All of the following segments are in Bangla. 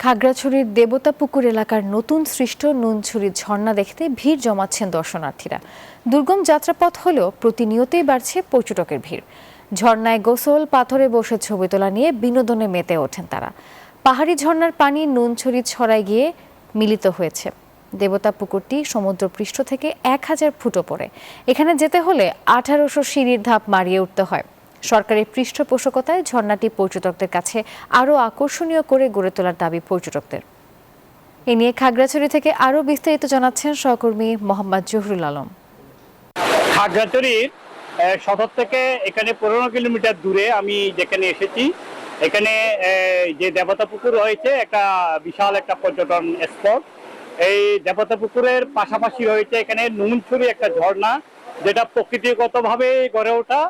খাগড়াছড়ির দেবতাপুকুর এলাকার নতুন সৃষ্ট নুনছড়ি ঝর্ণা দেখতে ভিড় জমাচ্ছেন দর্শনার্থীরা। দুর্গম যাত্রাপথ হলেও প্রতিনিয়তই বাড়ছে পর্যটকের ভিড়। ঝর্ণায় গোসল, পাথরে বসে ছবি তোলা নিয়ে বিনোদনে মেতে ওঠেন তারা। পাহাড়ি ঝর্ণার পানি নুনছড়ি ছড়ায় গিয়ে মিলিত হয়েছে। দেবতাপুকুরটি সমুদ্রপৃষ্ঠ থেকে 1000 ফুট ওপরে। এখানে যেতে হলে 1800 সিঁড়ির ধাপ মারিয়ে উঠতে হয়। সরকারের পৃষ্ঠপোষকতায় ঝর্ণাটি পর্যটকদের কাছে আরও আকর্ষণীয় করে গড়ে তোলার দাবি পর্যটকদের। এ নিয়ে খাগড়াছড়ি থেকে আরও বিস্তারিত জানাচ্ছেন সহকর্মী মোহাম্মদ জহুরুল আলম। খাগড়াছড়ির সদর থেকে এখানে 15 কিলোমিটার দূরে আমি যেখানে এসেছি, এখানে যে দেবতা পুকুর রয়েছে একটা বিশাল একটা পর্যটন স্পট। এই দেবতা পুকুরের পাশাপাশি রয়েছে এখানে নুনছড়ি একটা ঝর্ণা, যেটা প্রকৃতিগতভাবে গড়ে ওঠা।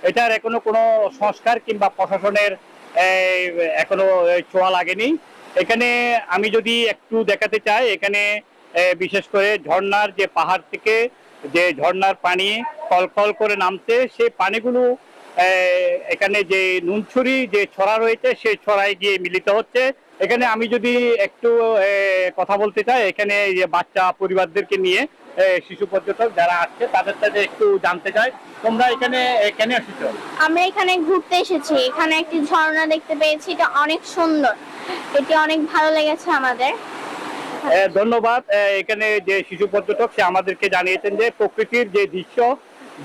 এটার এখনো কোনো সংস্কার কিংবা প্রশাসনের এখনো ছোঁয়া লাগেনি। এখানে আমি যদি একটু দেখাতে চাই, এখানে বিশেষ করে ঝর্ণার যে পাহাড় থেকে যে ঝর্ণার পানি কলকল করে নামছে, সেই পানিগুলো এখানে যে নুনছড়ি যে ছড়া রয়েছে সেই ছড়ায় গিয়ে মিলিত হচ্ছে। এখানে আমি যদি একটু কথা বলতে চাই, এখানে যে বাচ্চা পরিবারদেরকে নিয়ে শিশু পর্যটক যারা আসছে তাদের সাথে একটু জানতে চাই, তোমরা এখানে কেন এসেছো? আমরা এখানে ঘুরতে এসেছি। এখানে একটি ঝর্ণা দেখতে পেয়েছি, এটা অনেক সুন্দর, এটি অনেক ভালো লেগেছে আমাদের। ধন্যবাদ। এখানে যে শিশু পর্যটক সে আমাদেরকে জানিয়েছেন যে প্রকৃতির যে দৃশ্য,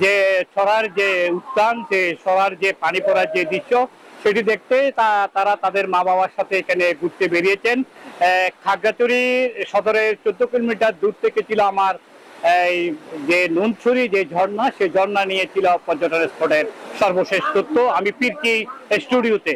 যে ছড়ার যে উত্থান, যে ছড়ার যে পানি পড়ার যে দৃশ্য, সেটি দেখতে তারা তাদের মা বাবার সাথে এখানে ঘুরতে বেরিয়েছেন। খাগড়াছড়ি সদরের 14 কিলোমিটার দূর থেকে ছিল আমার এই যে নুনছড়ি যে ঝর্ণা, সেই ঝর্ণা নিয়েছিল পর্যটন স্পটের সর্বশেষ তথ্য। আমি ফিরছি স্টুডিওতে।